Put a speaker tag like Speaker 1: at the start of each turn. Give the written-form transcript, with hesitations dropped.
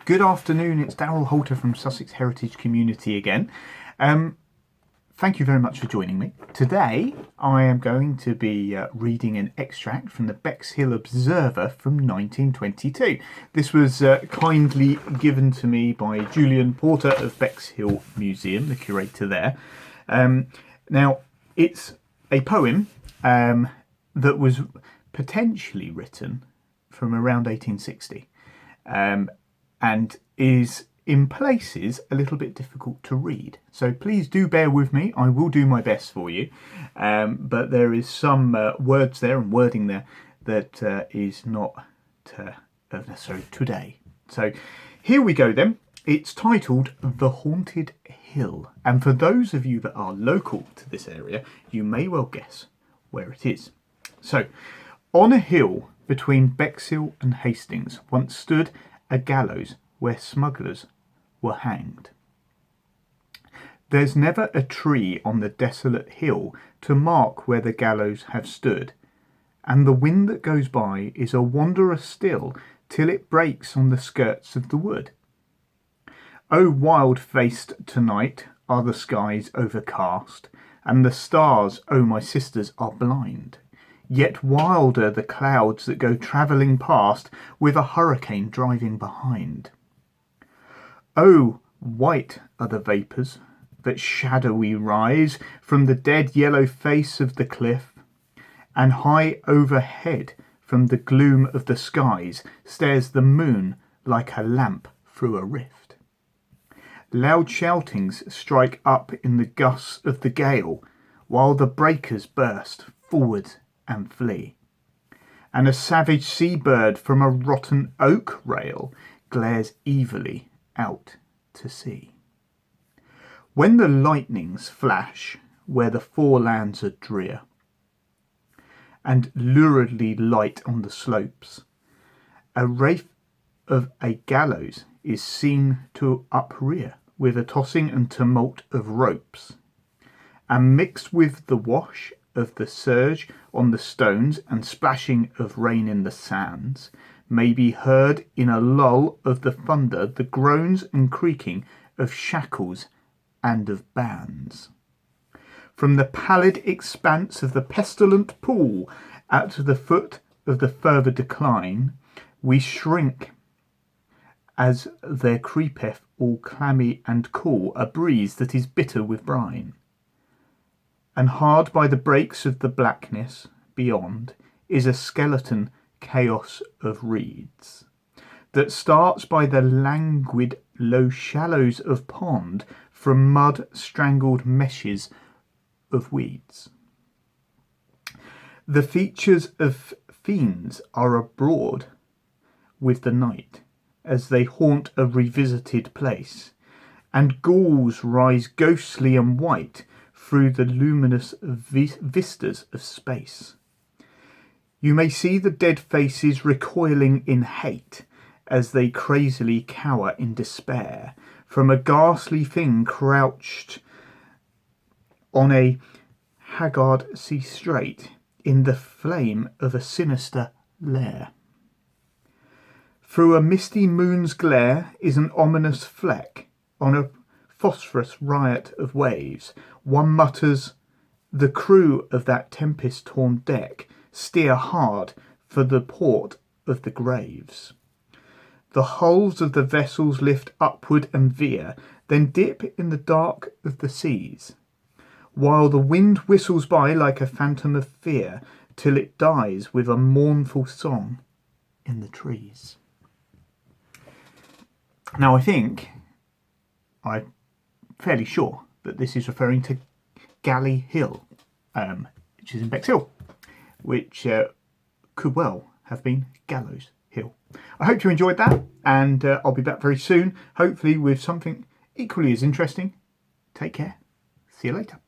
Speaker 1: Good afternoon, it's Darryl Holter from Sussex Heritage Community again. Thank you very much for joining me. Today I am going to be reading an extract from the Bexhill Observer from 1922. This was kindly given to me by Julian Porter of Bexhill Museum, the curator there. Now, it's a poem that was potentially written from around 1860. And is in places a little bit difficult to read. So please do bear with me. I will do my best for you. But there is some words there and wording there that is not necessary today. So here we go then. It's titled The Haunted Hill. And for those of you that are local to this area, you may well guess where it is. So, on a hill between Bexhill and Hastings once stood a gallows where smugglers were hanged. There's never a tree on the desolate hill to mark where the gallows have stood, and the wind that goes by is a wanderer still till it breaks on the skirts of the wood. O wild-faced tonight are the skies overcast, and the stars, O my sisters, are blind. Yet wilder the clouds that go travelling past with a hurricane driving behind. Oh, white are the vapours that shadowy rise from the dead yellow face of the cliff, and high overhead from the gloom of the skies stares the moon like a lamp through a rift. Loud shoutings strike up in the gusts of the gale, while the breakers burst forward and flee, and a savage seabird from a rotten oak rail glares evilly out to sea. When the lightnings flash where the forelands are drear, and luridly light on the slopes, a wraith of a gallows is seen to uprear with a tossing and tumult of ropes, and mixed with the wash of the surge on the stones and splashing of rain in the sands, may be heard in a lull of the thunder the groans and creaking of shackles and of bands. From the pallid expanse of the pestilent pool at the foot of the further decline, we shrink as there creepeth all clammy and cool a breeze that is bitter with brine. And hard by the breaks of the blackness beyond is a skeleton chaos of reeds that starts by the languid low shallows of pond from mud strangled meshes of weeds. The features of fiends are abroad with the night as they haunt a revisited place, and ghouls rise ghostly and white through the luminous vistas of space. You may see the dead faces recoiling in hate as they crazily cower in despair from a ghastly thing crouched on a haggard sea strait in the flame of a sinister lair. Through a misty moon's glare is an ominous fleck on a phosphorus riot of waves. One mutters, the crew of that tempest-torn deck steer hard for the port of the graves. The hulls of the vessels lift upward and veer, then dip in the dark of the seas, while the wind whistles by like a phantom of fear, till it dies with a mournful song in the trees. Now I'm fairly sure that this is referring to Galley Hill, which is in Bexhill, which could well have been Gallows Hill. I hope you enjoyed that, and I'll be back very soon, hopefully with something equally as interesting. Take care. See you later.